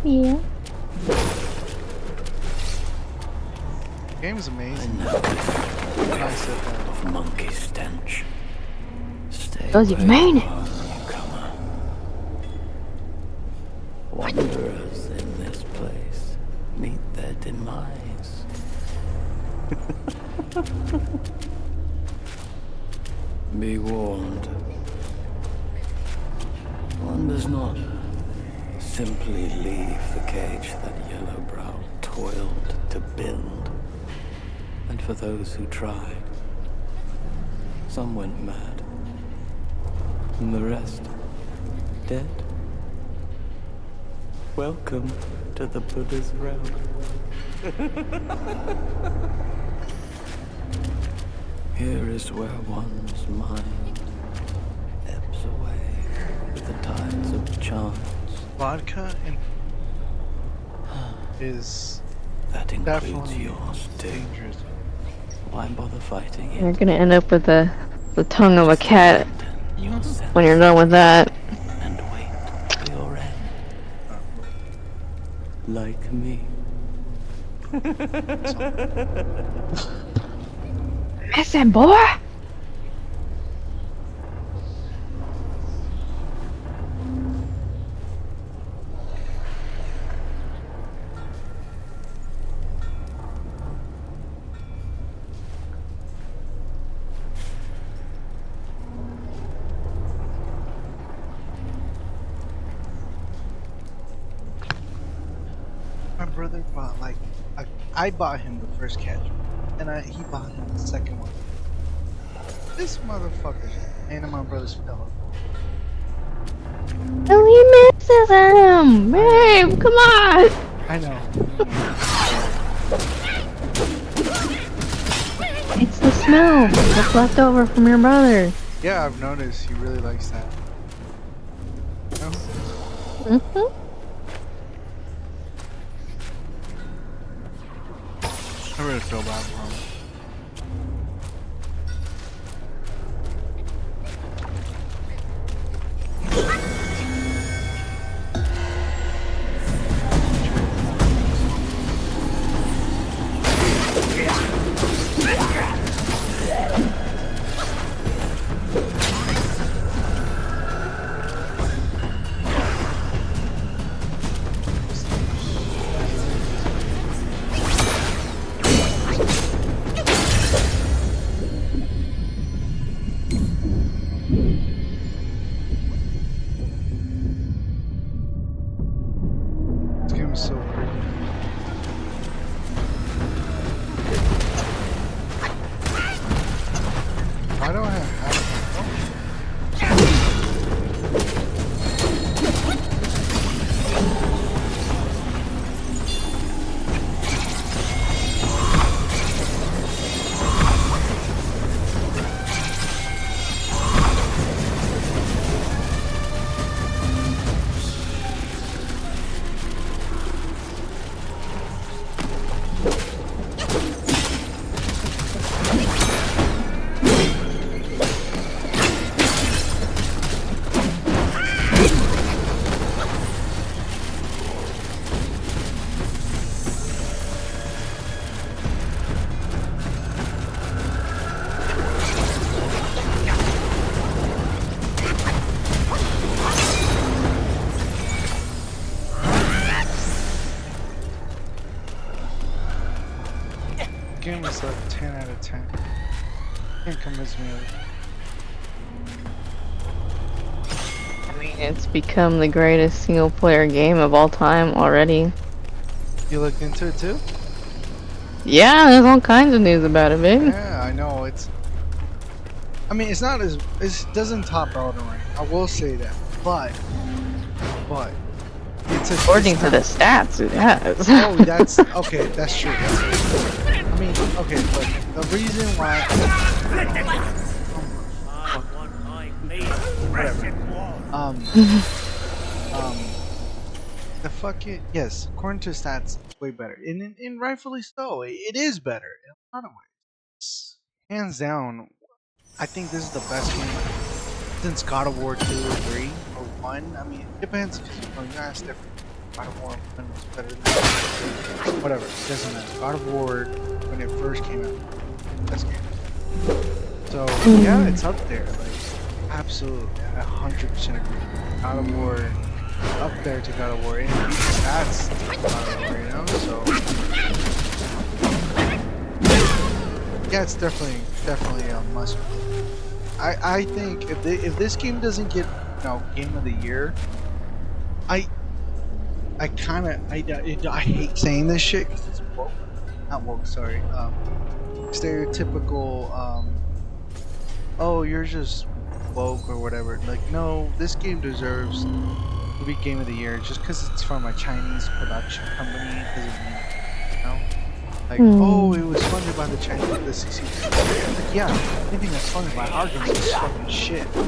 Yeah. Game is amazing. Of monkey stench. Stay Because you away, made it. newcomer. Wanderers in this place meet their demise. Be warned. One does not simply leave the cage that Yellowbrow toiled to build. And for those who tried, some went mad, and the rest dead. Welcome to the Buddha's realm. Here is where one's mind ebbs away with the tides of chance. Vodka and is That includes definitely yours too. dangerous. Why bother fighting it? You're gonna end up with the tongue of a cat Your when you're done with that. and wait for your end. Like me. Listen, boy. My brother bought I bought him the first catch, and he bought him the second one. This motherfucker and my brother's pillow. Oh, he misses him! Babe, come on! I know. It's the smell that's left over from your brother. Yeah, I've noticed he really likes that. No? Mm-hmm. I really feel bad for him. This game is so pretty. Why do I have game is like 10 out of 10. Can't convince me of it. I mean, it's become the greatest single-player game of all time already. You looked into it too? Yeah, there's all kinds of news about it, babe. Yeah, I know. I mean, it's not as it doesn't top Elden Ring. I will say that, but it's According to the stats, it has. Oh, that's okay. That's true. I mean, okay, but the reason why. The fucking yes. According to stats, it's way better, and rightfully so. It is better in a lot of ways. Hands down, I think this is the best game since God of War 2 or 3 or 1. I mean, it depends because you asked different. God of War 1 was better than whatever. It doesn't matter. God of War when it first came out, best game. So yeah, it's up there. Like absolutely, 100% agree. God of War up there to God of War, and that's God of War, you know. So yeah, it's definitely a must. I think if this game doesn't get game of the year, I kind of I hate saying this shit because it's woke, not woke. Sorry, stereotypical. Oh, you're just woke or whatever. Like, no, this game deserves to be game of the year. Just because it's from a Chinese production company doesn't mean you know. Like, oh, it was funded by the Chinese, the CCP. Like, yeah, anything that's funded by our game is fucking shit. So,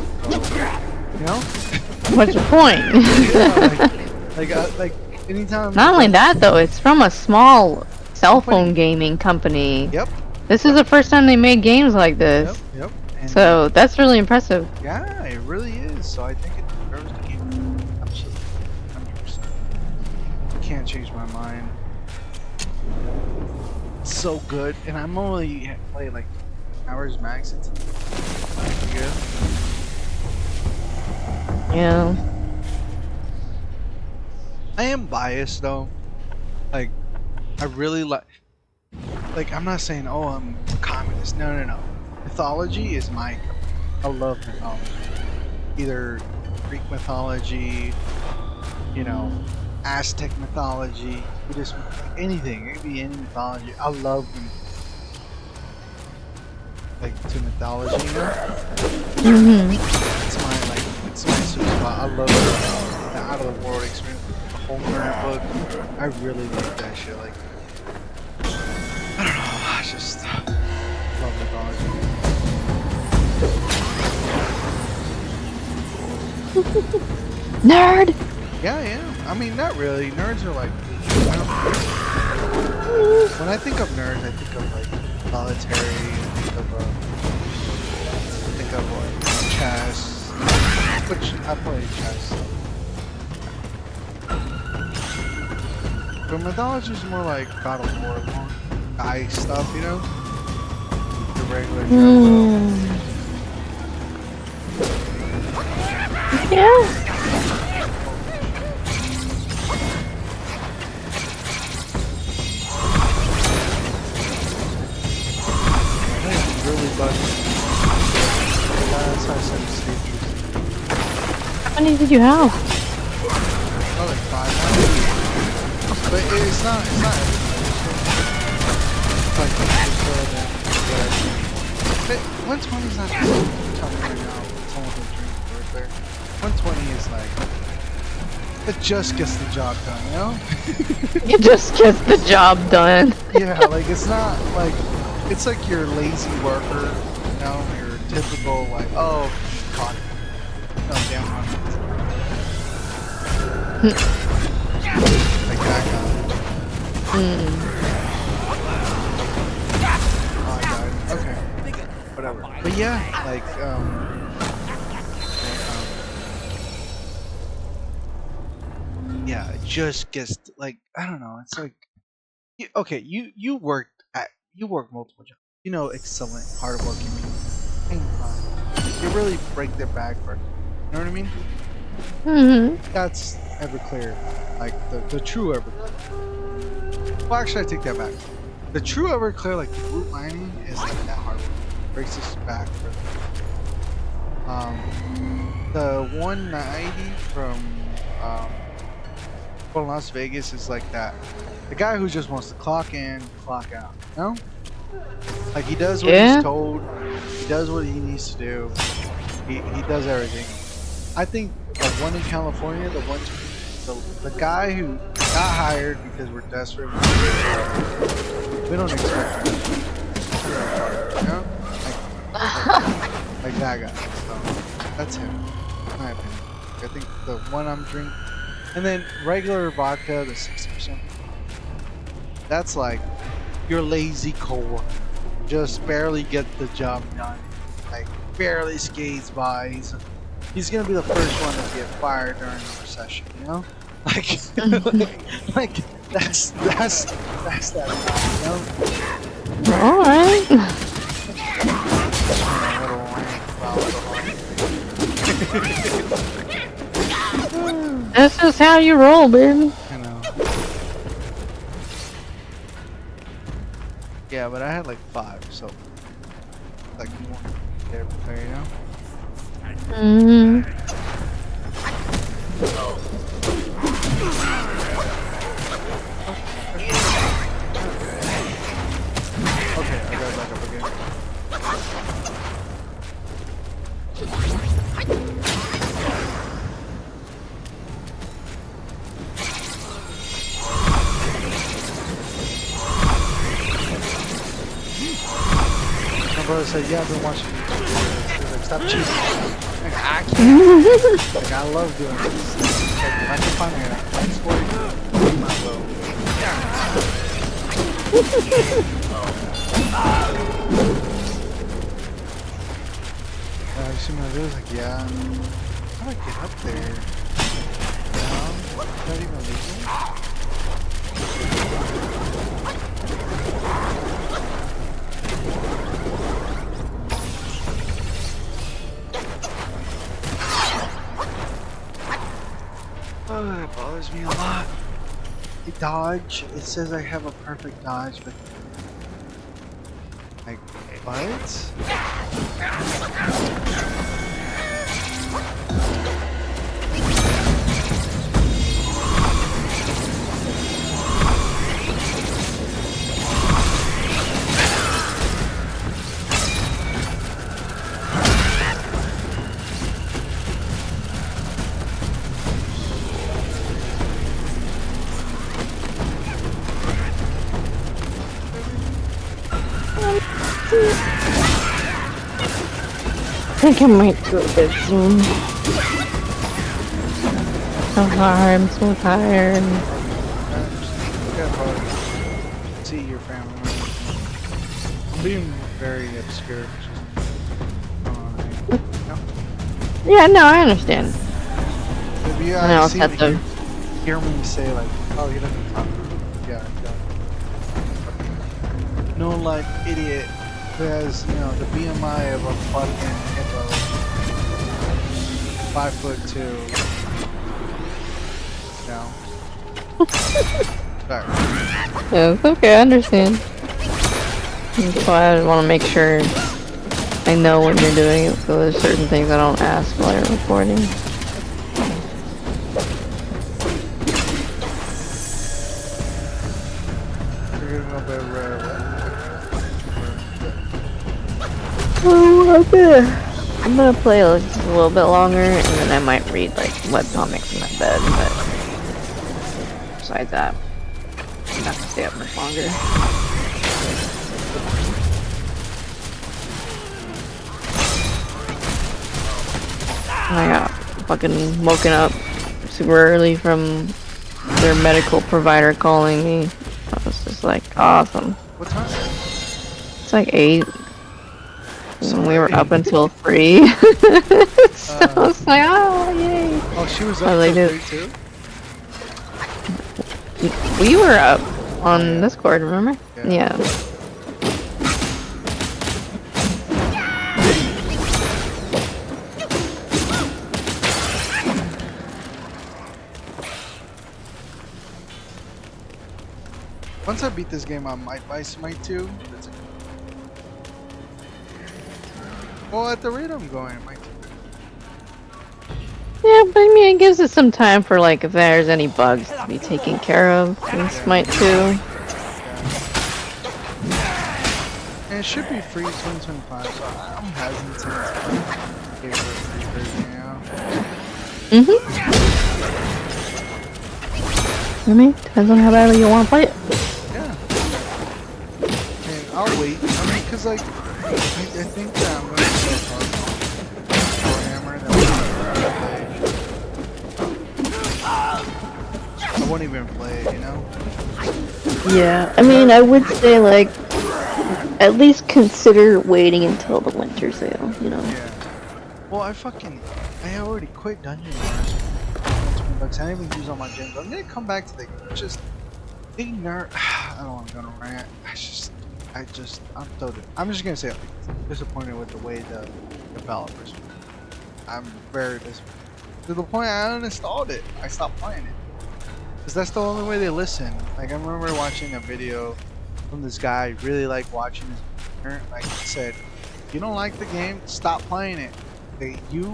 you know? What's your point? Yeah, like anytime. Not only that though, it's from a small cell phone gaming company. Yep. This is the first time they made games like this. Yep. And, So that's really impressive. yeah, it really is. So I think it deserves the game. Absolutely, 100%. Can't change my mind. It's so good, and I'm only playing like hours max. It's good. Yeah. I am biased though. Like, I really like. I'm not saying, oh, I'm a communist. No. Mythology is my. I love mythology. Either Greek mythology, Aztec mythology, Buddhist, anything. It could be any mythology. I love them. To mythology, It's my sweet spot. I love the out of the world experience. The whole current book. I really like that shit. I don't know. I just love mythology. Nerd! Yeah. I mean, not really. Nerds are when I think of nerds, I think of military. I think of chess, which I play chess. But mythology is more like God of War, more guy stuff, the regular Yeah. How many did you have? Oh, like 5 now. But it's not but 120 is not telling right now. Someone who's drinking right there. 120 is it just gets the job done, It just gets the job done. Yeah, it's not it's like your lazy worker, your typical oh, caught it. No, damn on it. Like that guy. Oh, I died. Okay. Whatever. But yeah, yeah, it just gets I don't know. It's okay. You work multiple jobs. Excellent, hardworking people. You really break their back for it. You know what I mean? That's Everclear, the true Everclear. Well, actually, I take that back. The true Everclear, the root mining, is that hard work. Breaks his back for the 190 from Las Vegas is that. The guy who just wants to clock in, clock out. He does what he's told. He does what he needs to do. He does everything. I think the one in California, the guy who got hired because we're desperate. We don't expect him. Like that guy. So that's him, in my opinion. I think the one I'm drinking, and then regular vodka, the 60%. That's your lazy coworker. Just barely get the job done. Barely skates by. he's gonna be the first one to get fired during a recession. You know, like, like that's that guy. You know. All right. That's just how you roll, baby. I know. Yeah, but I had like 5, so like more there, you know. Mm-hmm. Okay, I got back up again. My brother said, "Yeah, I've been watching YouTube videos." He's like, "Stop cheating." Like, I can't. Like, I love doing this. Like, if I can find a nice way to do my will. You see my videos? Like, yeah. How do I get up there? Is that even legal? Oh, that bothers me a lot. The dodge, it says I have a perfect dodge, but like, what? I think I might go to bed soon. I'm sorry, I'm so tired. See your family. I'm being very obscure. Yeah, no, I understand. If you I know, seem have to to. hear me say like, "Oh, he doesn't talk," yeah, no, like idiot who has, you know, the BMI of a fucking hippo, 5'2". No. Sorry. Yeah, it's okay, I understand. That's why I want to make sure I know what you're doing, so there's certain things I don't ask while you're recording. You're gonna go bed Oh, I'm gonna play just a little bit longer, and then I might read like webcomics in my bed, but besides that, I'm not gonna stay up much longer. And I got fucking woken up super early from their medical provider calling me. I was just like, awesome. What time? It's like 8. So And we were early. up until 3. So I was like, oh, yay. Oh, she was I up like till it. 3 too? We were up on yeah. Discord, remember? Yeah. Once I beat this game, I might buy Smite 2. Well, at the rate I'm going, it might. Yeah, but I mean, it gives it some time for, like, if there's any bugs to be taken care of in Smite 2. And it should be free 2025, so I'm hesitant to pay for a free version, you know? I mean, depends on how badly you want to play it. Yeah. And I'll wait. I mean, because, like, I think that I'm going to be so hard Hammer that I won't even play it, you know? Yeah, I mean, I would say, like, at least consider waiting until the winter sale, you know? Yeah. Well, I already quit Dungeon Wars. $20. I didn't even use all my gems. I'm gonna come back to the game. It's just they nerf. I don't want to go on a rant. I'm just gonna say it. I'm disappointed with the way the developers. I'm very disappointed. To the point I uninstalled it. I stopped playing it. Because that's the only way they listen. Like, I remember watching a video from this guy, really like watching his partner. Like, he said, if you don't like the game, stop playing it. Okay, you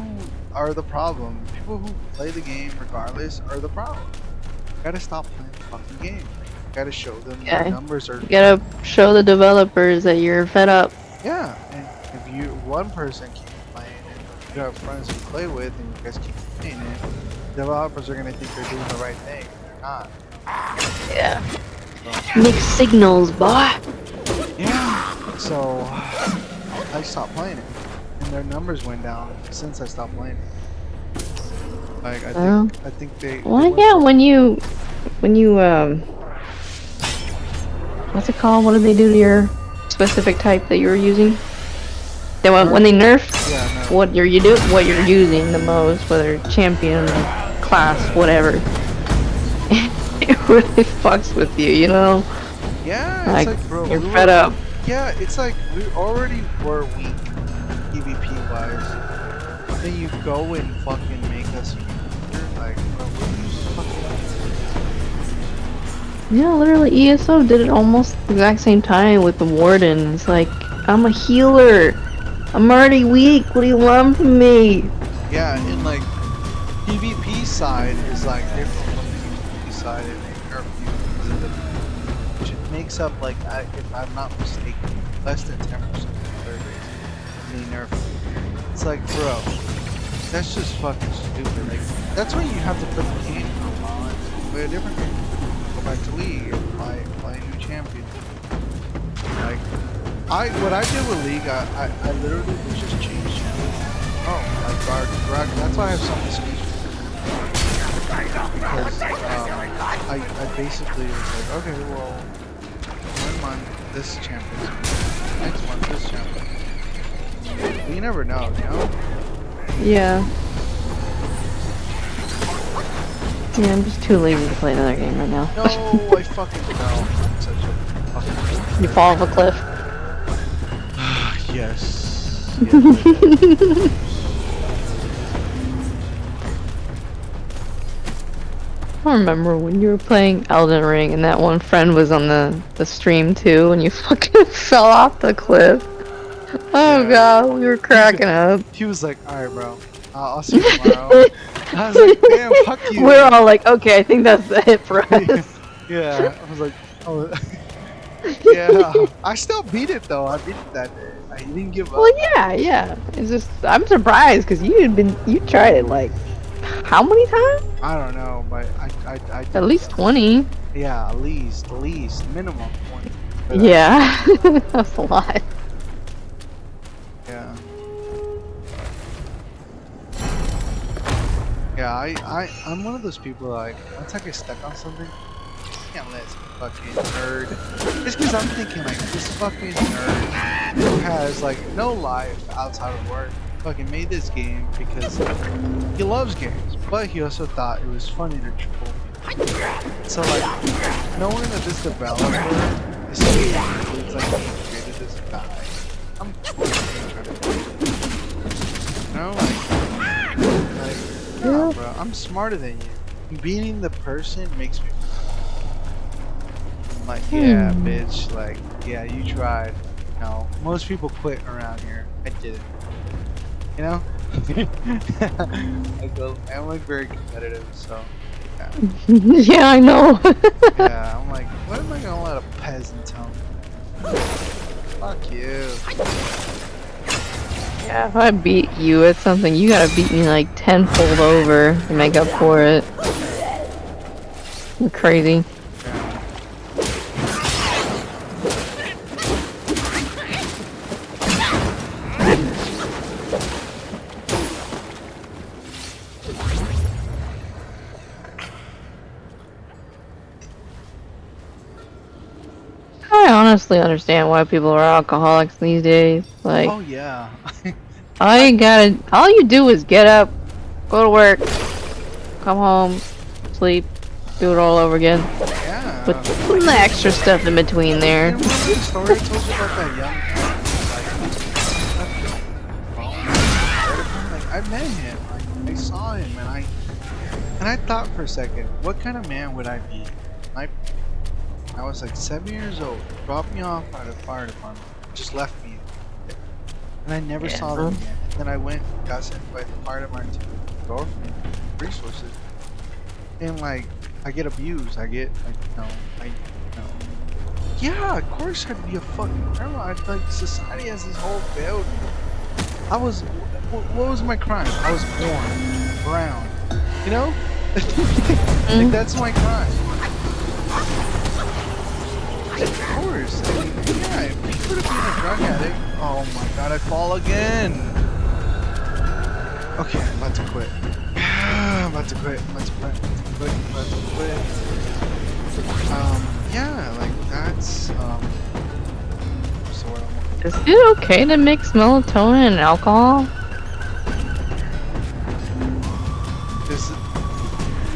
are the problem. People who play the game regardless are the problem. You gotta stop playing the fucking game. You gotta show them Yeah. the numbers are. You gotta show the developers that you're fed up. Yeah, and if you one person keeps playing and you have friends you play with and you guys keep playing it, developers are gonna think they're doing the right thing. They're not. Yeah. Mixed signals, boy. Yeah. So I stopped playing it, and their numbers went down since I stopped playing it. Like I think they. Well, yeah. When you, what's it called? What did they do to your specific type that you were using? They when they nerfed what you're using the most, whether champion, class, whatever. It really fucks with you, you know? Yeah, like, it's like, bro, you're fed up. Yeah, it's like we already were weak PvP wise. Then you go and fucking make us weaker. Like, bro, what are you fucking. Yeah, literally, ESO did it almost the exact same time with the Warden. It's like, I'm a healer. I'm already weak. What do you want from me? Yeah, and like, PvP side is like different from the PvP side, and they nerf you because of the. Which it makes up, like, if I'm not mistaken, less than 10% of the player base. And they nerf you. It's like, bro, that's just fucking stupid. Like, that's when you have to put the game on, play a different game. Go back to League and play a new champion. Like, what I did with League, I literally was just change champions. Oh, like guard. That's why I have so many skills. Because I basically was like, okay, well, one month this champion, next month this champion. But you never know, you know? Yeah. Yeah, I'm just too lazy to play another game right now. No, I fucking fell. I'm such a fucking. You fall off a cliff. Yes. I remember when you were playing Elden Ring and that one friend was on the stream too and you fucking fell off the cliff. Oh god, we were cracking up. He was like, alright bro, I'll see you tomorrow. I was like, damn, fuck you. We're all like, okay, I think that's it for us. Yeah, I was like, oh. Yeah, I still beat it though. I beat it that day. I didn't give up. Well, yeah. It's just, I'm surprised because you tried it like, how many times? I don't know, but I At least 20. Yeah, at least minimum 20. Yeah, that's a lot. Yeah. Yeah, I'm one of those people like, once I get stuck on something, I can't let this fucking nerd. It's because I'm thinking like, this fucking nerd who has like no life outside of work fucking made this game because he loves games, but he also thought it was funny to troll people. So like, knowing that this developer is so it's like he created this guy, I'm trying to, you know, like, nah, bro, I'm smarter than you. Beating the person makes me. I'm like, yeah, bitch. Like, yeah, you tried. No, most people quit around here. I didn't. You know? I'm like very competitive, so. Yeah, Yeah, I know. yeah, I'm like, what am I gonna let a peasant tell me? Fuck you. Yeah, if I beat you at something, you gotta beat me like tenfold over to make up for it. You're crazy. I honestly understand why people are alcoholics these days. Like, Oh yeah. All you do is get up, go to work, come home, sleep, do it all over again. Yeah. With some extra stuff in between there. You remember the story I told you about that young guy? Like, I met him. Like, I saw him, and I thought for a second, what kind of man would I be? I was like 7 years old. Dropped me off at a fire department. Just left me. And I never saw them again. And then I went and got sent by the fire department to orphan resources. And like, I get abused. I get like, yeah, of course I'd be a fucking criminal. I'd like, society has this whole failed me. What was my crime? I was born brown. You know? Like, that's my crime. Of course. I mean, yeah, if you could have been a drug addict. Oh my god, I fall again. Okay, I'm about to quit. I'm about to quit. Yeah, like that's what's the word I'm looking for? Is it okay to mix melatonin and alcohol?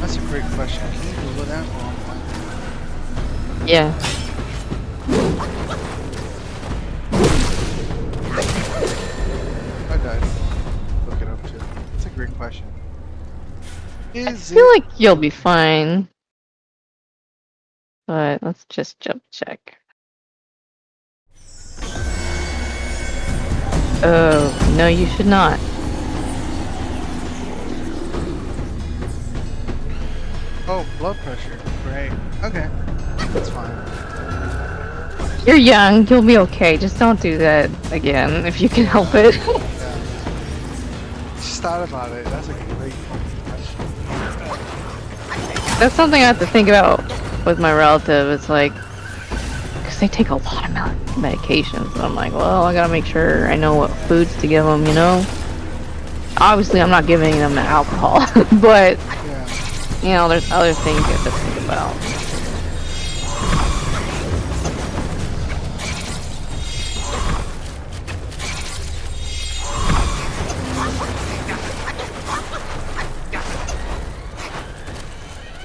That's a great question. Can you Google that? Yeah. I died. Look it up too. That's a great question. I feel like you'll be fine. But let's just jump check. Oh, no, you should not. Oh, blood pressure. Great. Okay. That's fine. You're young, you'll be okay. Just don't do that again if you can help it. Yeah. Just thought about it. That's a great question. That's something I have to think about with my relative. It's like, because they take a lot of medications. And I'm like, well, I gotta make sure I know what foods to give them, you know? Obviously, I'm not giving them alcohol, but, you know, there's other things you have to think about.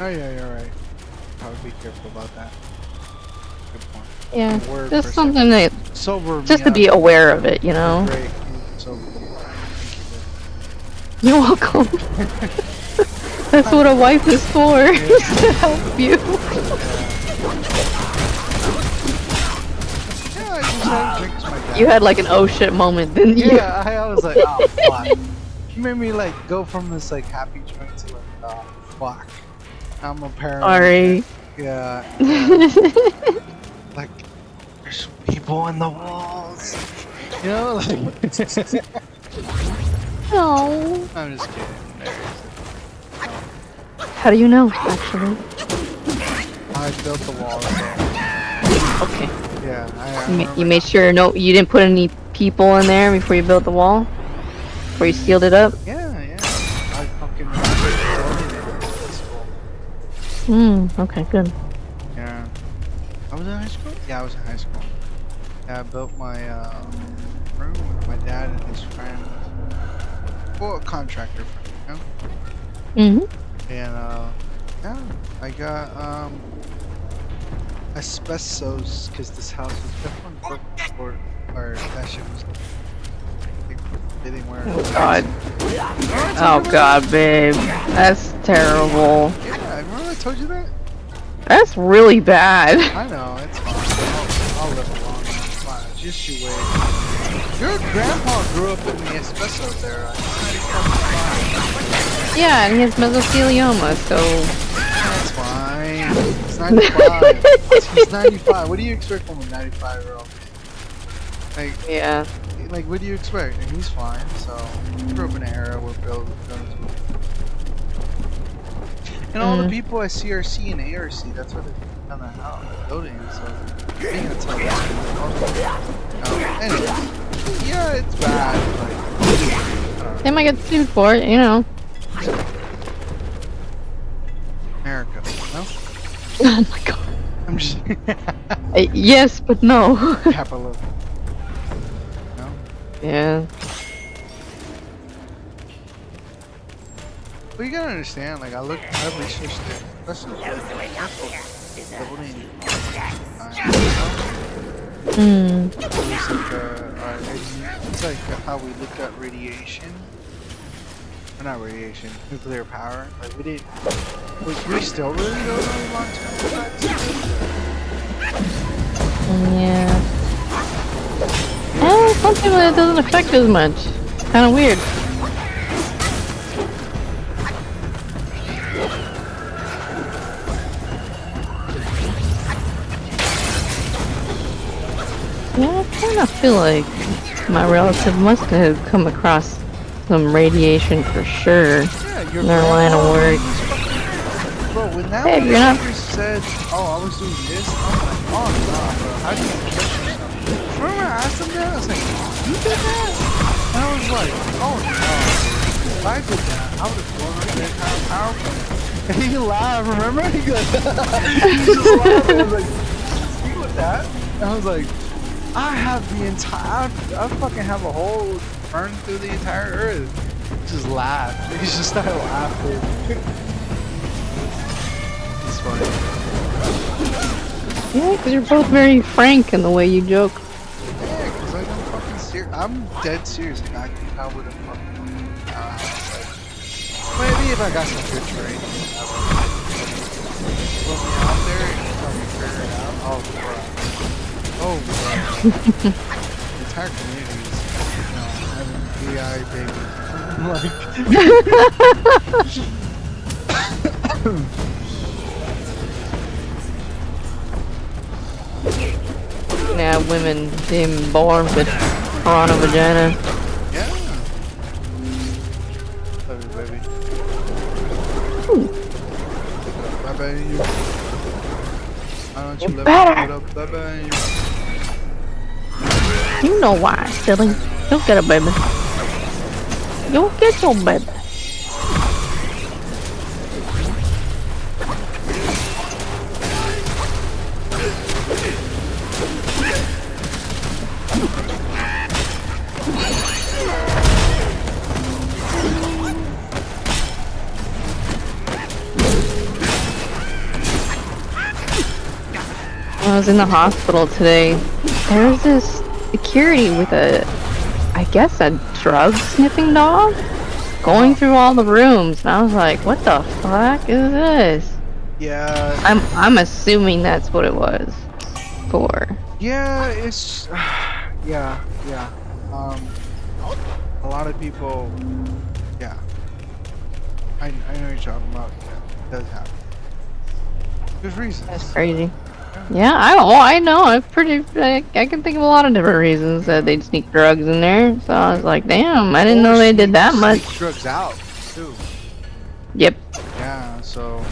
Oh yeah, you're right. I would be careful about that. Good point. Yeah, just something that, sober just to be aware of it, you know? Great. Sober. You're welcome. That's what a wife is for, to help you. Yeah, I just had drinks with my dad. You had like an oh shit moment, didn't you? Yeah, I was like, oh fuck. You made me like go from this like happy joint to like, oh fuck. I'm a parent. Sorry. Yeah. Like, there's people in the walls. You know, like. No. I'm just kidding. How do you know, actually? I built the wall. So. Okay. Yeah, You made sure you didn't put any people in there before you built the wall? Before you sealed it up? Yeah. I fucking Okay, good. Yeah. I was in high school? Yeah, I was in high school. Yeah, I built my room with my dad and his friends. Well, a contractor friend, you know? And yeah, I got asbestos because this house was definitely built before, or that shit was getting where. Oh god. Oh god, babe. That's terrible. Yeah, remember I told you that? That's really bad. I know, it's fine. I'll live along. It's fine. Just you wait. Your grandpa grew up in the asbestos era. Yeah, and he has mesothelioma, so... That's fine. He's 95. He's 95. What do you expect from a 95-year-old? Like, yeah. Like, what do you expect? And he's fine, so... He grew up in an era where buildings... And all the people I see are C and ARC. That's what they're on the house, building. So, being a tell anyways. Yeah, it's bad. Like, they might get sued for it, you know. America, no? Oh my god. I'm just... Yes, but no. Capitalism. No? Yeah. But you gotta understand, like I researched it. That's just building. It's like how we look at radiation. Or not radiation, nuclear power. Like we didn't. We still really don't know long-term effects. Yeah. Some people it doesn't affect as much. Kind of weird. Yeah, I kind of feel like my relative must have come across some radiation for sure Yeah, in their line of work. Bro, when that Hey, you're not... said, "Oh, I was doing this," I'm like, "Oh no, bro, how do you trust yourself?" Remember I asked him that? I was like, "You did that?" And I was like, "Oh no, if I did that, I would have blown up the entire power plant." And he laughed. Remember? He goes, he just laughed. And I was like, "You with that?" And I was like, "I have the entire, I fucking have a hole burned through the entire earth." He just laughed. He just started laughing. It's funny. Yeah, because you're both very frank in the way you joke. Yeah, because like, I'm fucking serious. I'm dead serious. Like, I think I would have fucking. Maybe if I got some good training, I would have put me out there and fucking figure it out. Oh, bro. Oh, bro. The entire community is, having AI babies. Like. Yeah, women being born with piranha vagina. Yeah. Love you, baby. Bye bye you. Why don't you let me put up? Bye bye you. You know why, silly. You'll get a baby. You'll get your baby. When I was in the hospital today, there was this security with I guess a drug sniffing dog going through all the rooms, and I was like, what the fuck is this? Yeah. I'm assuming that's what it was for. Yeah, it's yeah. A lot of people, yeah. I know what you're talking about. Yeah, it does happen. There's reasons. That's crazy. Yeah, I know. I can think of a lot of different reasons that they'd sneak drugs in there. So I was like, damn, I didn't know they did that much. Sneak drugs out too. Yep. Yeah. So,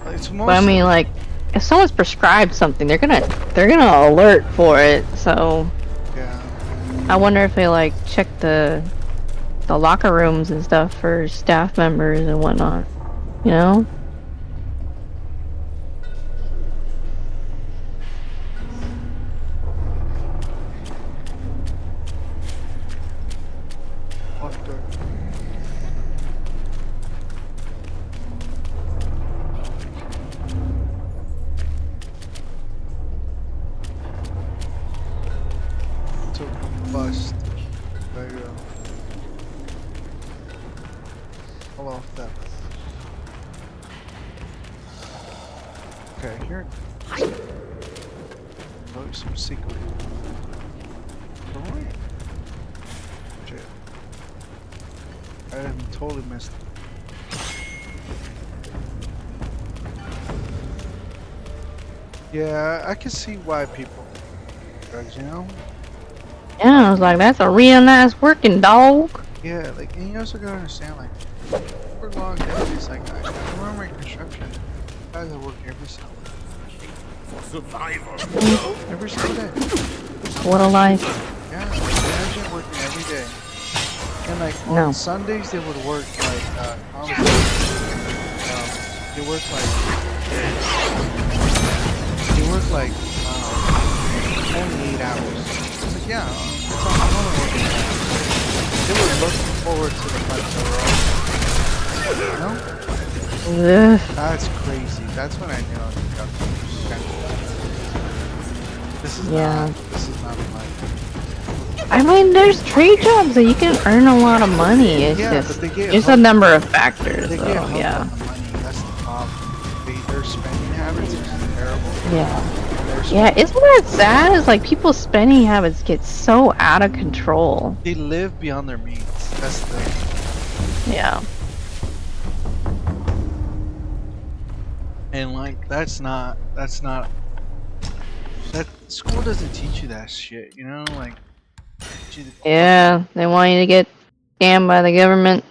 it's But I mean, like, if someone's prescribed something, they're gonna alert for it. So yeah. I wonder if they like check the locker rooms and stuff for staff members and whatnot. You know? Bust. There you go. Pull off that. Okay, here. Oh, some secret. Alright. Shit. I totally missed it. Yeah, I can see why people drugs, you know? Yeah, I was like, that's a real nice working dog. Yeah, like, and you also gotta understand, like, for long days, like, I remember in construction, guys that work every single day. For survival. Every single day. What a life. Yeah, imagine working every day. And, like, on Sundays, they would work, like, they work, like, only 8 hours. It's like, yeah, that's all I'm working. they were looking forward to the fight overall. You know? Ugh. That's crazy. That's when I knew I was This is not fun. I mean, there's trade jobs that you can earn a lot of money. It's Yeah, just, but they get there's a number of factors, They so get hooked yeah. on the money. That's the problem. Their spending habits are terrible. Yeah. Yeah, isn't that sad? It's like people's spending habits get so out of control. They live beyond their means. That's the thing. Yeah. And like that school doesn't teach you that shit, you know? Like Yeah, they want you to get scammed by the government.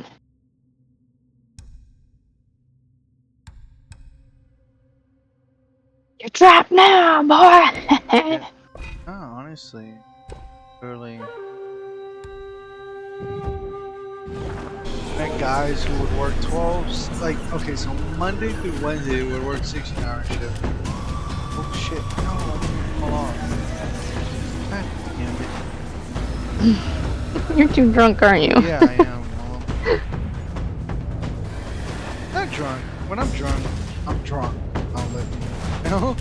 You're trapped now, boy! Yeah. No, honestly. Really. Met guys who would work 12, like, okay, so Monday through Wednesday they would work 16-hour shift. Oh shit, no, hold on. God damn it. You're too drunk, aren't you? Yeah, I am. Not drunk. When I'm drunk, I'm drunk. I'll let you know.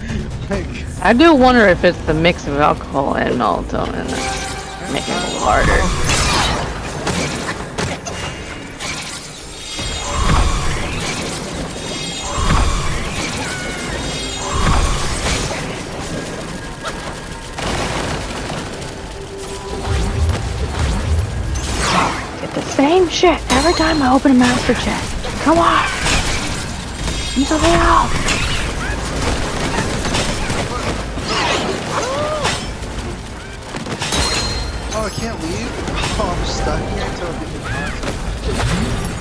Like, I do wonder if it's the mix of alcohol and melatonin that's making it a little harder. Get the same shit every time I open a master chest. Come on! Do something else! oh, I can't leave? Oh, I'm stuck here until I get the content.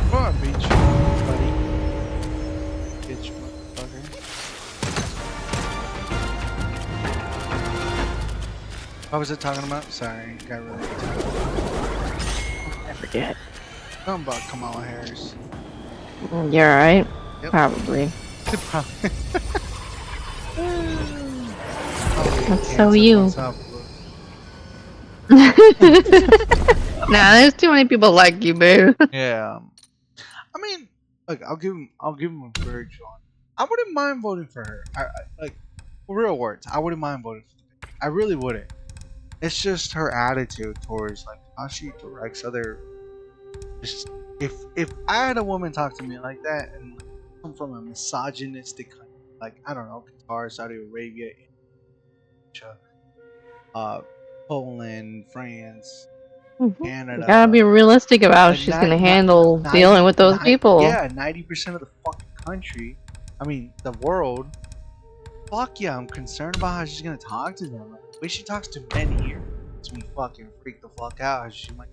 Come on, beach, buddy. Bitch, motherfucker. What was it talking about? Sorry, got really tired. I forget. Something about Kamala Harris. You're right. Yep. Probably. Probably. That's so you. What's up, Nah, there's too many people like you, babe. yeah. I mean, look, I'll give him a very John. I wouldn't mind voting for her. Like, for real words, I wouldn't mind voting for her. I really wouldn't. It's just her attitude towards like how she directs other. Just if I had a woman talk to me like that and like, come from a misogynistic country, like I don't know, Qatar, Saudi Arabia, Indonesia, Poland, France, Canada. You gotta be realistic about how Like she's gonna handle dealing with those people. Yeah, 90% of the fucking country, I mean, the world. Fuck yeah, I'm concerned about how she's gonna talk to them. Like, the way she talks to men here makes me fucking freak the fuck out. She might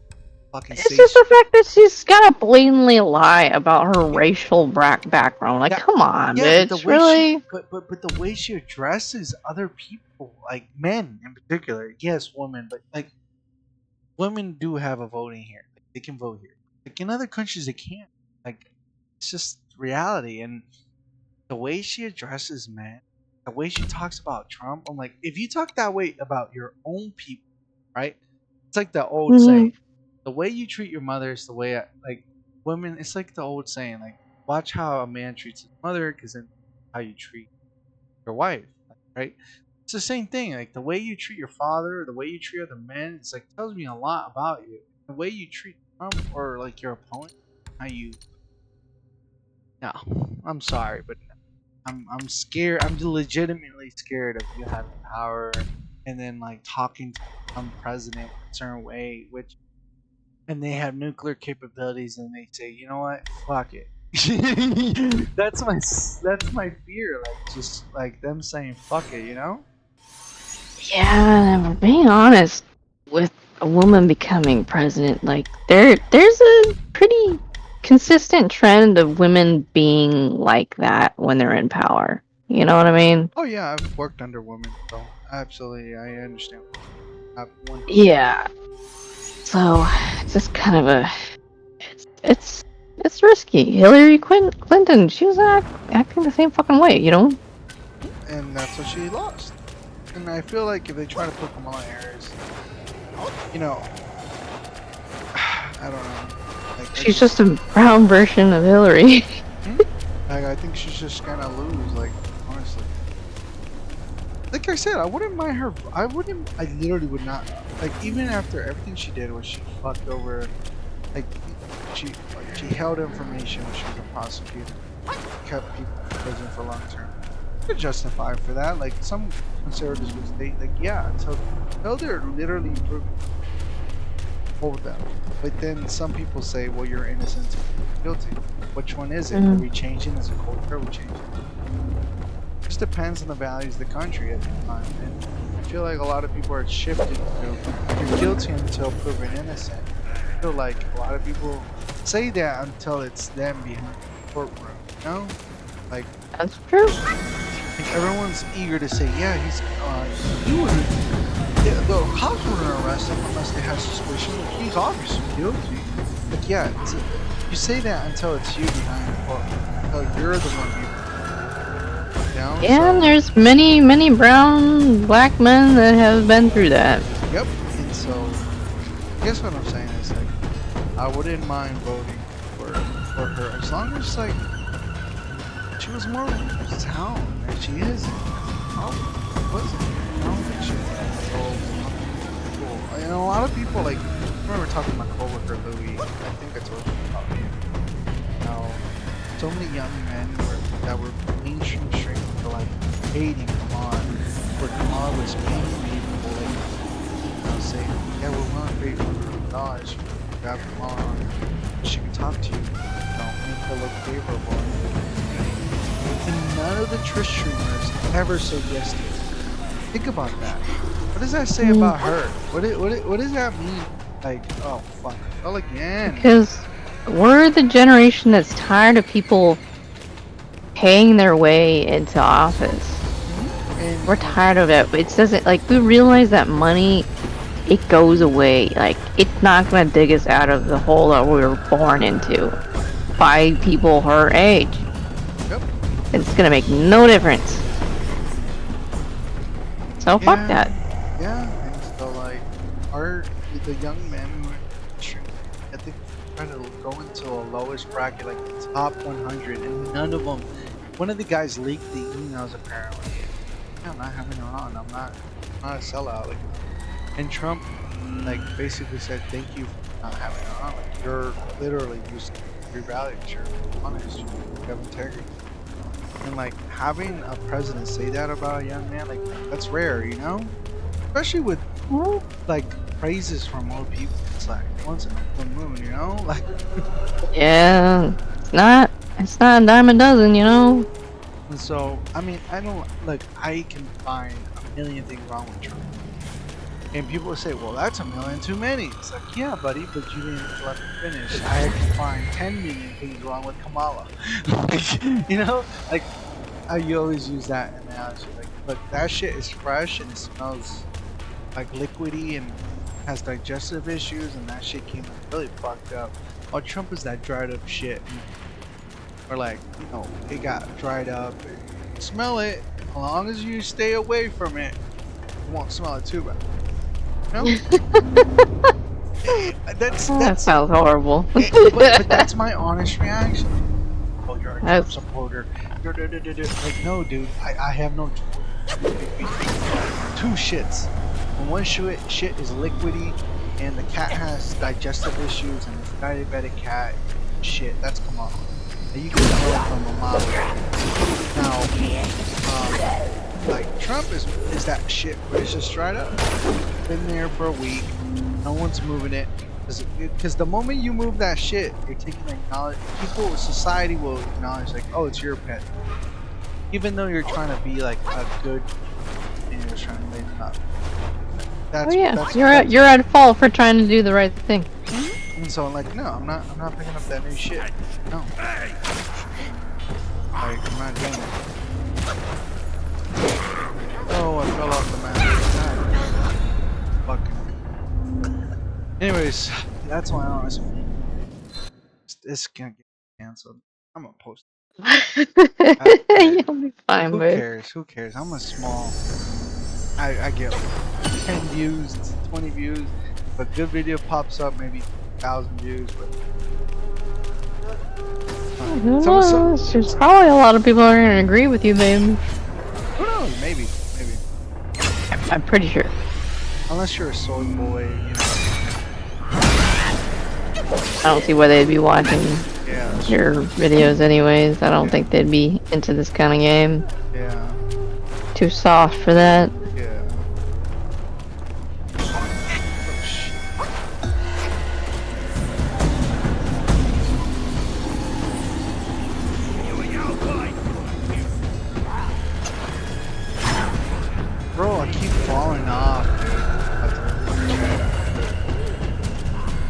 fucking It's say just the fact that she's gotta blatantly lie about her racial background. Like, Yeah, come on, yeah, but bitch, the way really? but the way she addresses other people, like men in particular, yes, women, but like women do have a voting here. Like, they can vote here. Like in other countries, they can't. Like it's just reality. And the way she addresses men, the way she talks about Trump, I'm like, if you talk that way about your own people, right? It's like the old Mhm. saying: the way you treat your mother is the way like women. It's like the old saying, like watch how a man treats his mother, because then how you treat your wife, right? It's the same thing. Like the way you treat your father, the way you treat other men, it's like tells me a lot about you. The way you treat Trump or like your opponent, how you. No, I'm sorry, but no. I'm scared. I'm legitimately scared of you having power and then like talking to some president a certain way, which and they have nuclear capabilities, and they say, you know what, fuck it. That's my fear. Like just like them saying fuck it, you know? Yeah, and being honest, with a woman becoming president, like there's a pretty consistent trend of women being like that when they're in power. You know what I mean? Oh yeah, I've worked under women, so absolutely, I understand. I 100. Yeah. So it's just kind of a it's risky. Hillary Clinton, she was acting the same fucking way, you know? And that's what she lost. And I feel like if they try to put Kamala Harris, you know, I don't know. Like I She's just just a brown version of Hillary. Hmm? Like I think she's just gonna lose. Like honestly, like I said, I wouldn't mind her. I wouldn't. I literally would not. Like even after everything she did, was she fucked over. Like she held information when she was a prosecutor, kept people in prison for long term. Could justify for that. Like some conservatives would state, like yeah, until they're literally proven hold them. But then some people say, well, you're innocent until guilty. Which one is it? Are we changing as a culture? Are we changing? It just depends on the values of the country at the time. And I feel like a lot of people are shifting to you're guilty until proven innocent. I feel like a lot of people say that until it's them behind the courtroom. You know? Like, That's true. everyone's eager to say, yeah, he was. Yeah, the cops wouldn't arrest him unless they had suspicion. Like, he's obviously guilty. Like, yeah, you say that until it's you behind the court, until you're the one being down. Yeah, So, and there's many brown black men that have been through that. yep. And so, I guess what I'm saying is like, I wouldn't mind voting for her as long as like she was more sound than she is. Oh, wasn't. I don't think she was so cool. And a lot of people like. I remember talking to my coworker Louis. I think I told you about him. How so many young men that were mainstream straight to like hating Kamala, where Kamala was paying people like, saying, yeah, we're willing to pay $100 to grab Kamala on. She can talk to you, make her look favorable. And none of the Trish streamers ever said yes to it. Think about that. What does that say about her? What does that mean? Like, oh fuck, well again. Because we're the generation that's tired of people paying their way into office. We're tired of it. It doesn't, like, we realize that money, it goes away. Like, it's not gonna dig us out of the hole that we were born into by people her age. Yep. It's gonna make no difference. So fuck that. Yeah, and so like, the young men who are I think trying to go into a lowest bracket, like the top 100, and none of them. One of the guys leaked the emails apparently. Yeah, I'm not having her on. I'm not a sellout. Like, and Trump, like, basically said, "Thank you for not having her on. Like, you're literally using your values. You're honest. You have integrity." And like having a president say that about a young man, like that's rare, you know? Especially with like praises from more people. It's like once in a blue moon, you know? Like Yeah, it's not a dime a dozen, you know? and so I mean I don't like I can find a million things wrong with Trump. And people will say, well, that's a million too many. It's like, yeah, buddy, but you didn't let me finish. I can find 10 million things wrong with Kamala. You know? Like, you always use that analogy. Like, look, that shit is fresh and it smells like liquidy and has digestive issues, and that shit came out really fucked up. While Trump is that dried up shit. Or, like, it got dried up. Smell it. As long as you stay away from it, you won't smell it too bad. know? That sounds horrible. But that's my honest reaction. Oh, you're a Trump That's- supporter. Like, no, dude. I have no choice. Two shits. When one shit is liquidy, and the cat has digestive issues, and it's a diabetic cat, shit, that's come on. Now, you can tell from a model. Now, like Trump is that shit where it's just straight up. Been there for a week. No one's moving it. Because the moment you move that shit, you're taking acknowledge. Society will acknowledge like, oh, it's your pet. Even though you're trying to be like a good, and you're trying to lay up. That's, oh yeah, that's, you're at fault for trying to do the right thing. And so I'm like, no, I'm not picking up that new shit. No. Like, I'm not doing it. Oh, I fell off the map. Fucking. Anyways, that's my honest opinion. This can't get canceled. I'm gonna post it. You'll be fine, Who babe. cares? Who cares? I'm a small. I get like 10 views, 20 views. If a good video pops up, maybe 1,000 views. But Who knows? There's probably a lot of people are gonna agree with you, babe. who knows? Maybe. I'm pretty sure. Unless you're a soy boy, you know. I don't see why they'd be watching Yeah. That's your videos anyways. I don't think they'd be into this kind of game. Yeah. Too soft for that. Yeah. Oh shit. Bro, I keep falling off, dude.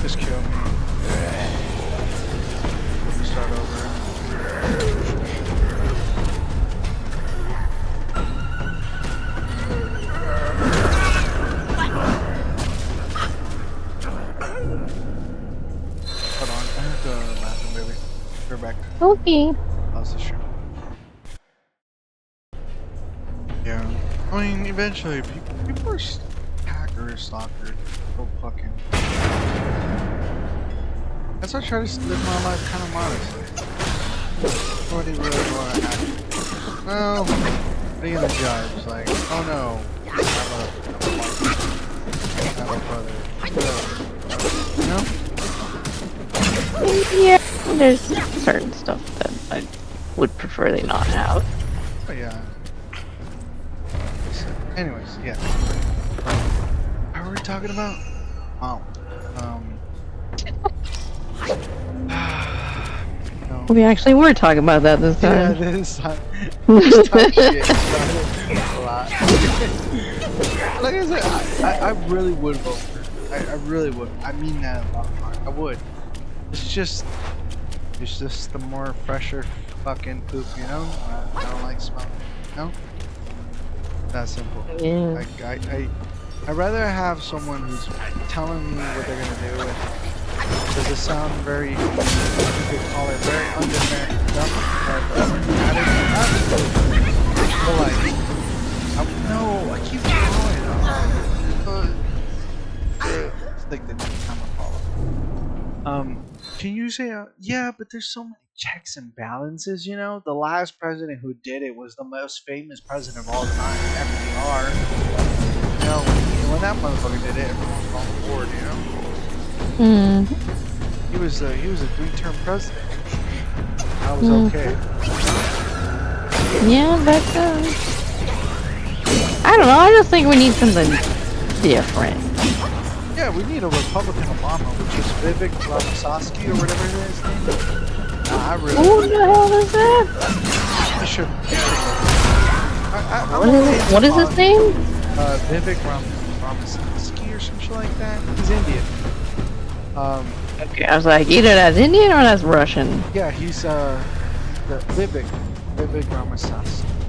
Just kill me. Start over. Hold on, I have to go to the bathroom, baby. We're back. Okay. How's the stream? Yeah. I mean, eventually, people are hackers, stalkers. So fucking. That's why I try to live my life kind of modestly. Nobody really want to hack. Well, what are you gonna judge? Like, oh no, I have a brother. You know? Yeah, there's certain stuff that I would prefer they not have. But yeah. So, anyways, yeah. What were we talking about? Oh. No. We actually were talking about that this Yeah, time. this time. This time shit started a lot. Like I said, I really would vote for it. I really would. I mean that a lot. I would. It's just the more fresher fucking poop, you know? I don't like smelling. You know? That simple. Yeah. Like I'd rather have someone who's telling me what they're gonna do. And does it sound very? You could call it very undemanding. But like, no, I keep calling. It's like the next time I follow. Can you say? Yeah, but there's so many checks and balances. You know, the last president who did it was the most famous president of all time, FDR. You know, when that motherfucker did it, everyone was on board. You know. Hmm. He was a 3-term president. I was okay. Yeah, but I don't know. I just think we need something different. Yeah, we need a Republican Obama, which is Vivek Ramaswamy or whatever his name is. Nah, I really. Who the hell is that? He should. What is his name? Vivek Ramaswamy or some shit like that. He's Indian. Okay, I was like, either that's Indian or that's Russian. Yeah, he's the Vivek Ramaswamy,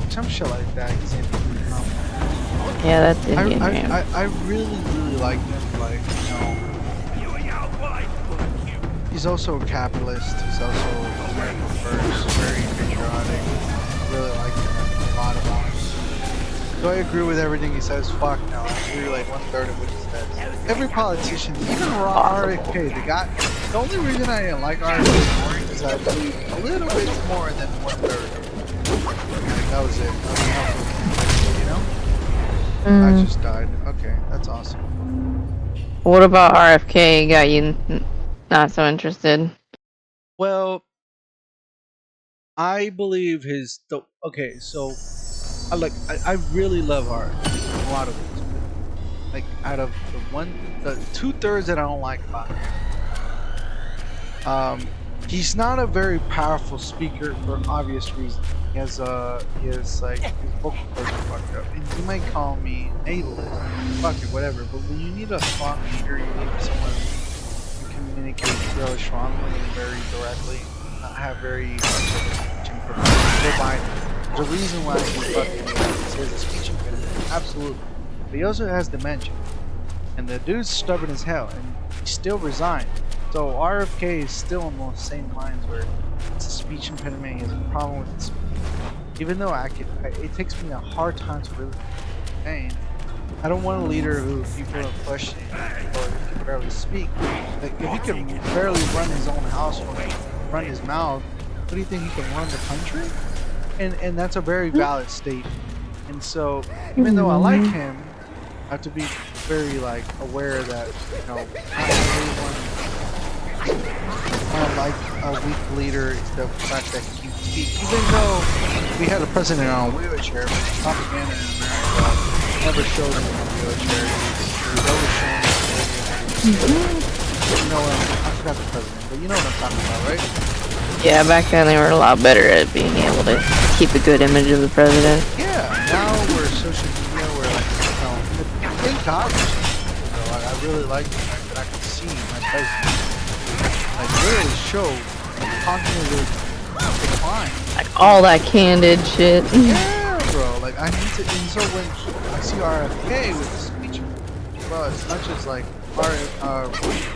some shit like that. He's Indian. Yeah, that's Indian. I really like him. Like, you know, he's also a capitalist. He's also American first, very patriotic. I really like him a lot of honest. Do I agree with everything he says? Fuck no. I agree like 1/3 of what he says. Every politician, even RFK, the only reason I didn't like RFK more is I believe a little bit more than 1/3. Like, that was it. You know? I just died. Okay, that's awesome. What about RFK got you not so interested? Well, I believe okay, so I really love art in a lot of ways. Like out of the 2/3 that I don't like about him, he's not a very powerful speaker for obvious reasons. He has like his vocal cords are fucked up, and you might call me ableist, fuck it, whatever. But when you need a strong leader, you need someone who can communicate really strongly and very directly, not have very much of a speech impediment. Joe Biden. There's a reason why he fucking he has a speech impediment, absolutely. But he also has dementia. And the dude's stubborn as hell, and he still resigned. So RFK is still on those same lines where it's a speech impediment, he has a problem with his speech. Even though it takes me a hard time to really explain. I don't want a leader who people are questioning or who can barely speak. Like, if he can barely run his own house or run his mouth, what do you think he can run the country? And that's a very valid statement. And so, even though I like him, I have to be very like aware that not everyone like a weak leader is the fact that he can speak. Even though we had a president on a wheelchair, propaganda in America never showed him on a wheelchair. He was always showing I forgot the president, but you know what I'm talking about, right? Yeah, back then they were a lot better at being able to keep a good image of the president. Yeah, now we're social media, we're like, thank God, I really like the fact that I can see my president. Like, literally show cognitive decline. Like all that candid shit. Yeah, bro. Like, I need to. And so when I see RFK with the speech, bro, it's not just like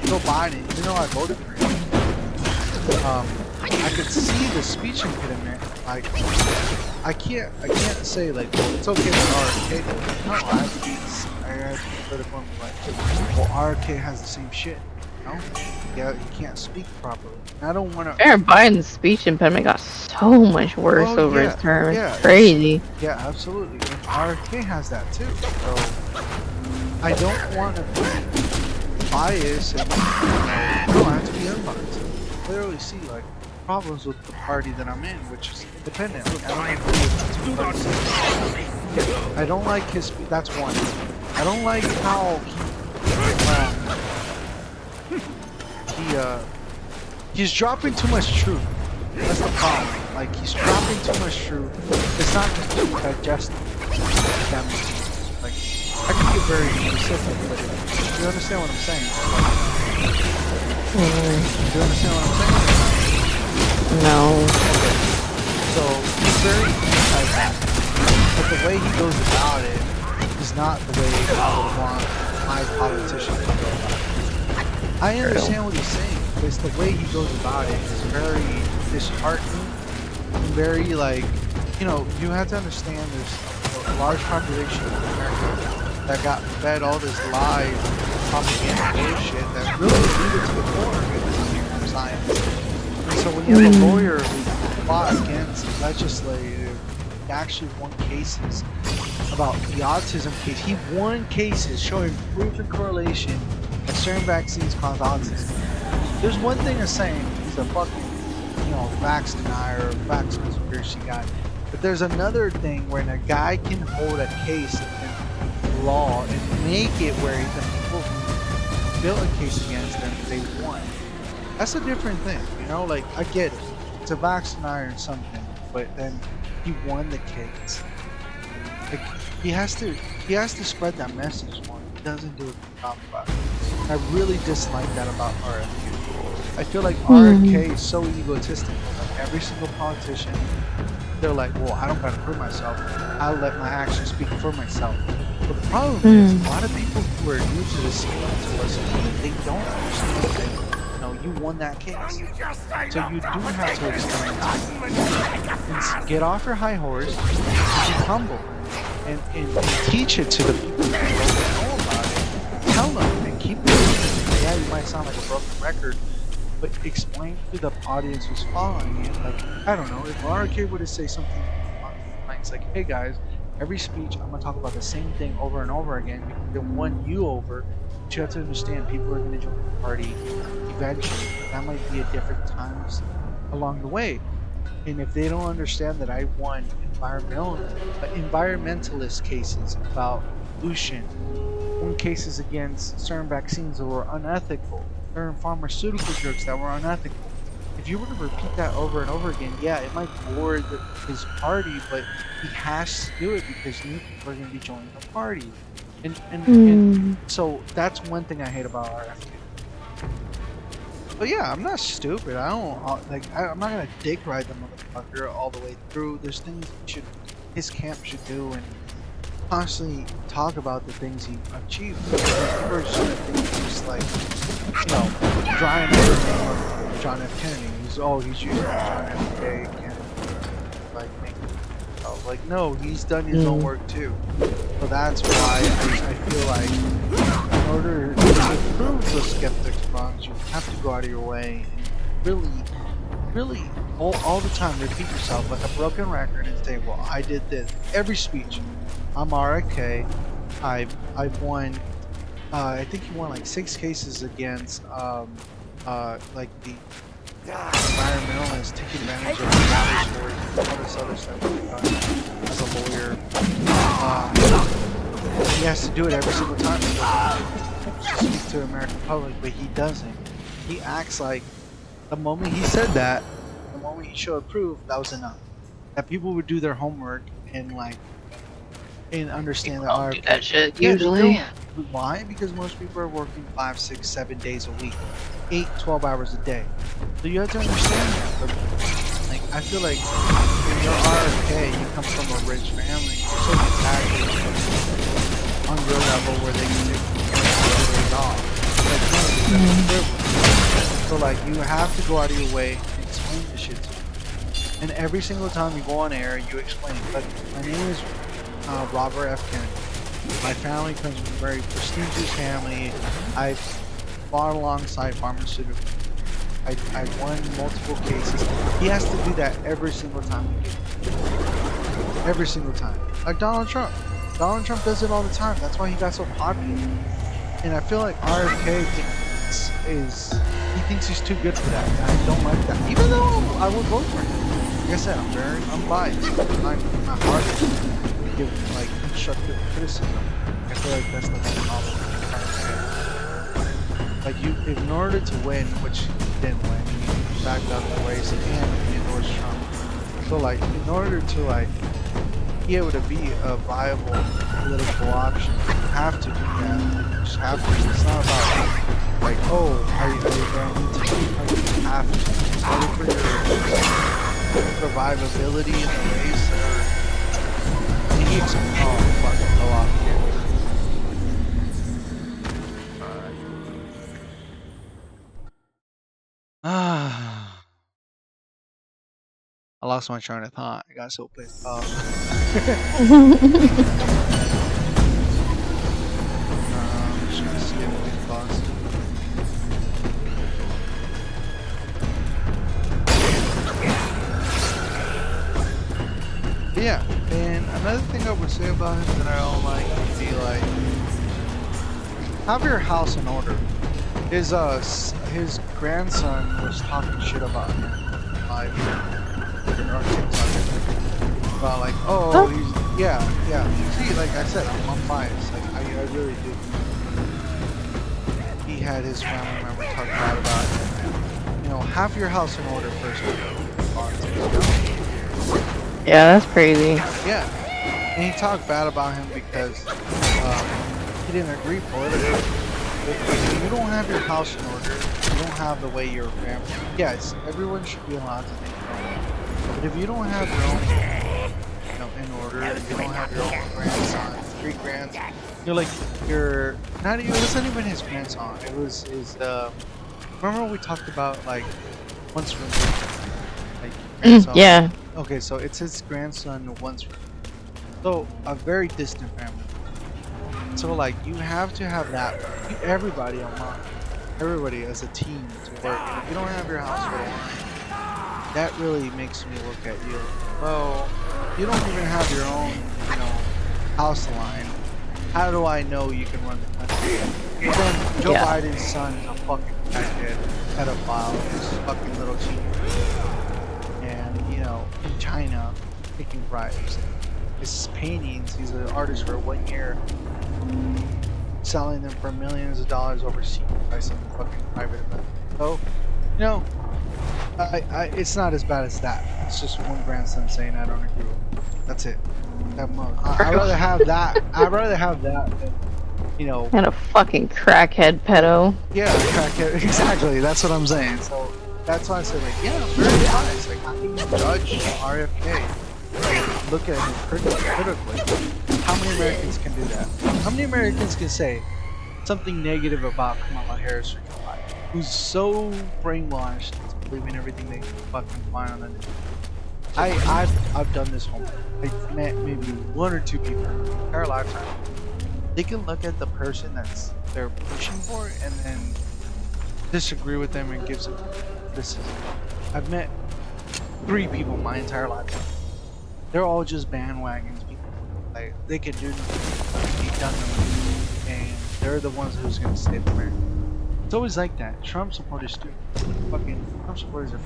Joe Biden. Even though I voted for him, I could see the speech impediment. Like, I can't say like, well, it's okay for RFK. No, I have to be critical and be like, well, RFK has the same shit. No, yeah, he can't speak properly. I don't want to. Aaron Biden's speech impediment got so much worse over his term. It's crazy. Yeah, absolutely. And RFK has that too. So I don't want to be biased, and I have to be unbiased. I clearly see like problems with the party that I'm in, which is independent. I don't like his. That's one. I don't like how he's dropping too much truth. That's the problem. Like, he's dropping too much truth. It's not digestible. That makes sense. Like, I can get very specific, but you understand what I'm saying? Do you understand what I'm saying? No. Okay. So he's very anti-that, but the way he goes about it is not the way I would want my politician to go about it. I understand what he's saying, but it's the way he goes about it is very disheartening and very like, you have to understand there's a large population in America that got fed all this lies, propaganda bullshit that really leaded to the core of science. And so when you have a lawyer who fought against legislative, he actually won cases about the autism case. He won cases showing proof and correlation that certain vaccines cause autism. There's one thing of saying he's a fucking, vax denier or vax conspiracy guy. But there's another thing where a guy can hold a case in law and make it where the people who built a case against them, they won. That's a different thing, like, I get it. It's a vax denier or something, but then he won the case. Like, he has to spread that message more. He doesn't do a good job about it. I really dislike that about RFK. I feel like RFK is so egotistical. Like, every single politician, they're like, well, I don't gotta prove myself. I'll let my actions speak for myself. But the problem is, a lot of people who are new to this listen, they don't understand that, you won that case. So you do have to explain it. Get off your high horse, be humble, and teach it to the people that don't know about it. Tell them and keep listening. Yeah, you might sound like a broken record, but explain to the audience who's following it. Like, I don't know, if RK were to say something on the lines like, "Hey guys, every speech I'm gonna talk about the same thing over and over again because they won you over." But you have to understand, people are gonna join the party eventually. That might be at different times along the way. And if they don't understand that I won environmentalist cases about pollution, won cases against certain vaccines that were unethical, certain pharmaceutical drugs that were unethical. If you were to repeat that over and over again, yeah, it might bore his party, but he has to do it because new people are going to be joining the party. And so that's one thing I hate about RFK. But yeah, I'm not stupid. I don't I'm not gonna dick ride the motherfucker all the way through. There's things his camp should do, and constantly talk about the things he achieved. People are just gonna think he's like, drying up the name of John F. Kennedy. He's using John F. Kennedy, like like no, he's done his own work too. So that's why I feel like in order to prove the skeptics wrong, you have to go out of your way and really all the time repeat yourself like a broken record and say, well, I did this. Every speech, I'm RFK. I've won. I think he won like 6 cases against like the environmentalists taking advantage of the water stories and all this other stuff as a lawyer. He has to do it every single time to speak to the American public, but he doesn't. He acts like the moment he said that, the moment he showed proof, that was enough. That people would do their homework and understand Don't do that shit Yeah, usually. why? Because most people are working 5, 6, 7 days a week, 8, 12 hours a day. So you have to understand that. But like, I feel like when you're RFK, you come from a rich family. You're so detached on your level where they can get off. Like, no, that's privilege. So like, you have to go out of your way and explain this shit to them. And every single time you go on air, you explain. But my name is Robert F. Kennedy. My family comes from a very prestigious family. I've fought alongside pharmaceuticals. I won multiple cases. He has to do that every single time. Every single time. Like Donald Trump. Donald Trump does it all the time. That's why he got so popular. And I feel like RFK he thinks he's too good for that. And I don't like that. Even though I would vote for him. Like I said, I'm biased. I'm not hard to give like constructive criticism. I feel like that's the whole problem. Like in order to win, which he didn't win, he backed out the race and he endorsed Trump. So like, in order to be able to be a viable political option, you have to do that. You just have to. It's not about like, oh, are you going to you have to. Whether for your survivability in the race or he fucking go off here. I lost my train of thought. I got so pissed off. I'm just gonna skip these thoughts. Yeah, and another thing I would say about him that I don't like would be like, have your house in order. His grandson was talking shit about him live on TikTok about like, oh, he's yeah. See, like I said, I'm biased. Like I really do. He had his family member talk bad about him. You know, have your house in order first. Yeah, that's crazy. Yeah, and he talked bad about him because he didn't agree politically. If you don't have your house in order, you don't have the way your family. Yes, everyone should be allowed to make their own. But if you don't have your own, in order, if you don't have your own grandson, 3 grandsons, you're not even. It wasn't even his grandson. It was his. Remember we talked about like once removed, like grandson. Yeah. Okay, so it's his grandson once removed. So a very distant family. So like you have to have that. Everybody online, everybody as a team to work. And if you don't have your household line, that really makes me look at you. Well, you don't even have your own, house line. How do I know you can run the country? But then Joe Biden's son is a fucking crackhead, pedophile, this fucking little cheater. And, in China, taking bribes. His paintings, he's an artist for 1 year, selling them for millions of dollars overseas by some fucking private event. So, it's not as bad as that. It's just one grandson saying I don't agree with it. That's it. I'd rather have that. I'd rather have that than, And a fucking crackhead pedo. Yeah, crackhead. Exactly. That's what I'm saying. So that's why I said, like, yeah, very nice. Like, how can you judge RFK? Like, look at him critically. How many Americans can do that? How many Americans can say something negative about Kamala Harris or Joe Biden, who's so brainwashed to believe in everything they fucking find on the news? I've done this homework. I've met maybe one or two people in their entire lifetime. They can look at the person they're pushing for and then disagree with them and give some criticism. I've met 3 people my entire lifetime. They're all just bandwagons. People like they can do nothing, be done nothing, and they're the ones who's gonna save America. It's always like that. Trump supporters too. Fucking Trump supporters are.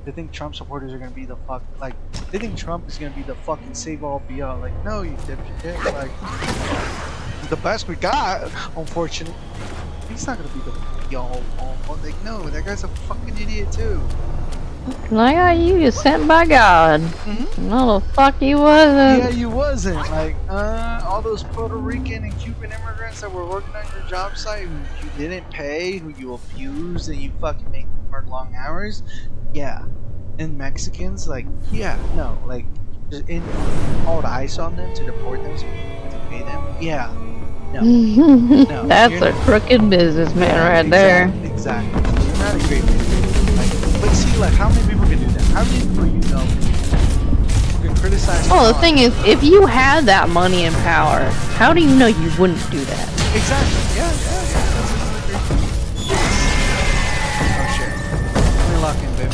They think Trump supporters are gonna be the fuck, like, they think Trump is gonna be the fucking save all be all. Like, no, you dipshit. Like, the best we got, unfortunately. He's not gonna be the be all. Like, no, that guy's a fucking idiot too. Like, you sent by God. No, the fuck you wasn't. Yeah, you wasn't. Like, all those Puerto Rican and Cuban immigrants that were working on your job site who you didn't pay, who you abused, and you fucking make them work long hours. Yeah. And Mexicans, like, yeah, no, like, just called ICE on them to deport them so you have to pay them. Yeah. No. No. That's a crooked businessman right there. Exactly. You're not a great man. Like, but see, like, how many people can do that? How many people who can criticize? Well, the thing is, if you had that money and power, how do you know you wouldn't do that? Exactly. Yeah. That's another great point. Oh shit. Let me lock in, babe.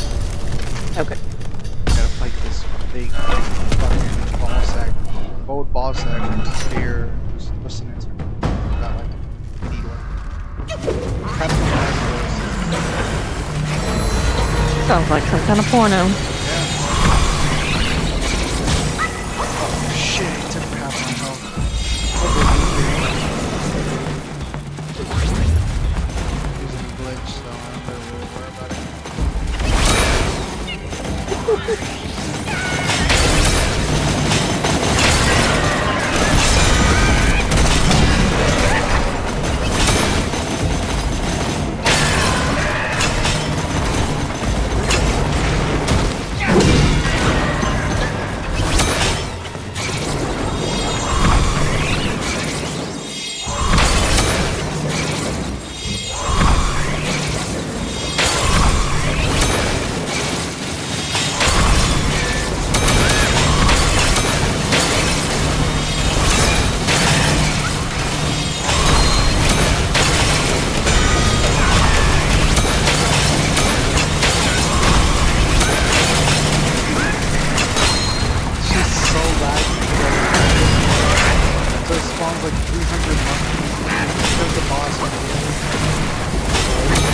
Okay. Gotta fight this big fucking ball sack, gold ball sack, spear, just listening to it. Got like a needle. Sounds like some kind of porno. Yeah. Oh shit, he took half my health. Using a glitch, so I don't really worry about it.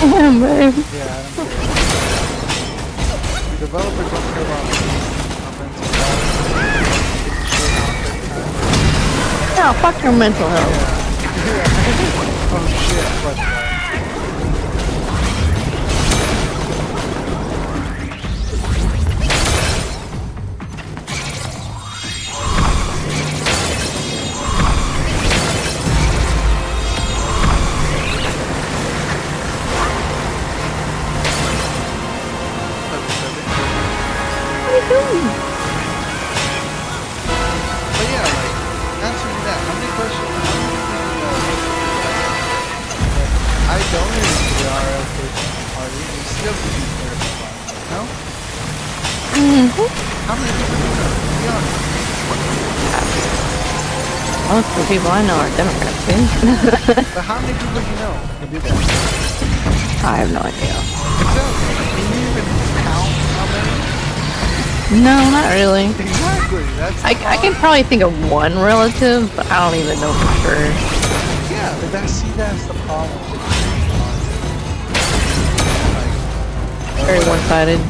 Damn, babe. Yeah, I don't care. The developers don't care about mental health. No, fuck your mental health. Yeah. Oh shit, what the? But yeah, like, answer me that. How many questions? I donated to the RFK party and we still could be there for fun. No? How many people do that? Be honest. Most of the people I know are Democrats, too. But how many people do you know can do that? I have no idea. Exactly. Can you even count how many? No, not really. Exactly. That's I can probably think of one relative, but I don't even know for sure. yeah, but that's the problem. Like, Very one-sided.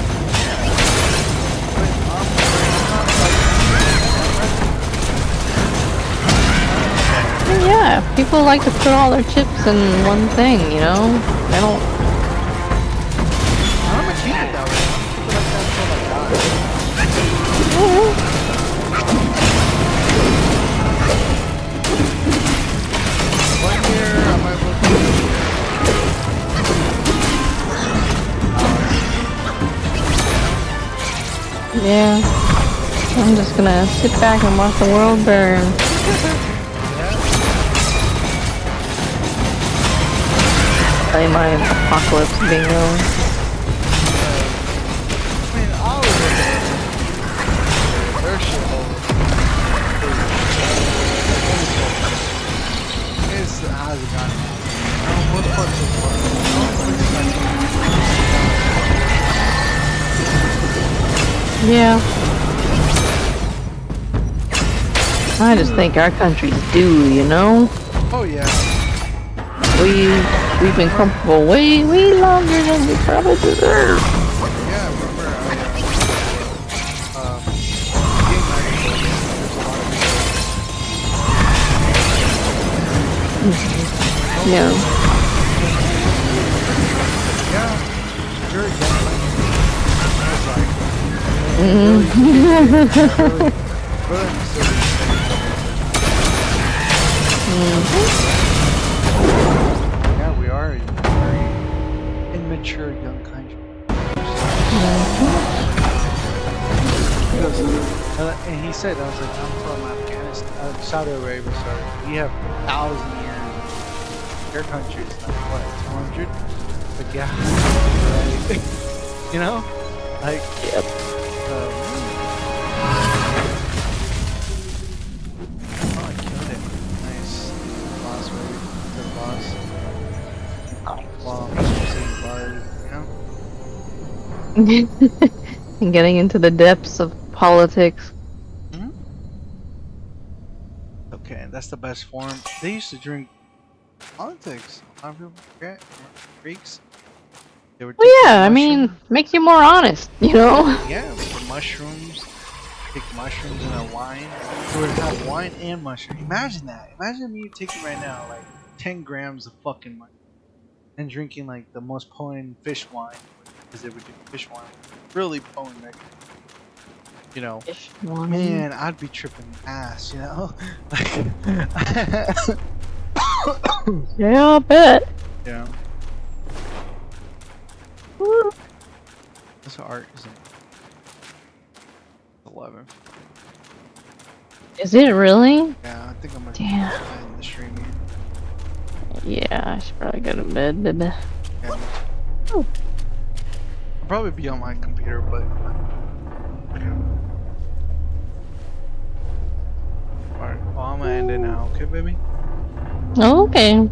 Yeah, people like to put all their chips in one thing, you know? They don't... I'm gonna keep it that way. I'm gonna keep it like that until I die. One year, I might look Yeah. I'm just gonna sit back and watch the world burn. Play my apocalypse bingo. I mean, all of it. Their shit over. It's how's it gone? What parts of Yeah. I just think our country's due, you know? Oh yeah. We've been comfortable way longer than we probably deserve. Yeah, remember game night, there's a lot of Yeah. yeah, you're a young yeah, we are a very immature young country. And he said, I was like, I'm from Afghanistan, Saudi Arabia, sorry. We have 1,000 years. Their country is like, what, 200? Like, yeah. Right. You know? Like, Yep. Oh, I killed it. Nice. Boss, baby. Good boss. Well, I'm supposed to say buzz, you know? And getting into the depths of politics. Hmm? Okay, that's the best form. They used to drink politics. A lot of people forget. Greeks. They would Well, take yeah, I mushroom. mean, makes you more honest, you know? Yeah, with the mushrooms. Take mushrooms in a wine. They would have wine and mushroom. Imagine that. Imagine me taking right now like 10 grams of fucking mushroom and drinking like the most potent fish wine because they would do fish wine. Really potent, like, you know. Fish wine. Man, I'd be tripping ass, you know. Like, Yeah, I'll bet. yeah. This art isn't 11. Is it really? Yeah, I think I'm gonna Damn. end the stream here. Yeah, I should probably go to bed, baby. Yeah. I'll probably be on my computer, but alright, well, I'm gonna end it now, okay, baby? Okay.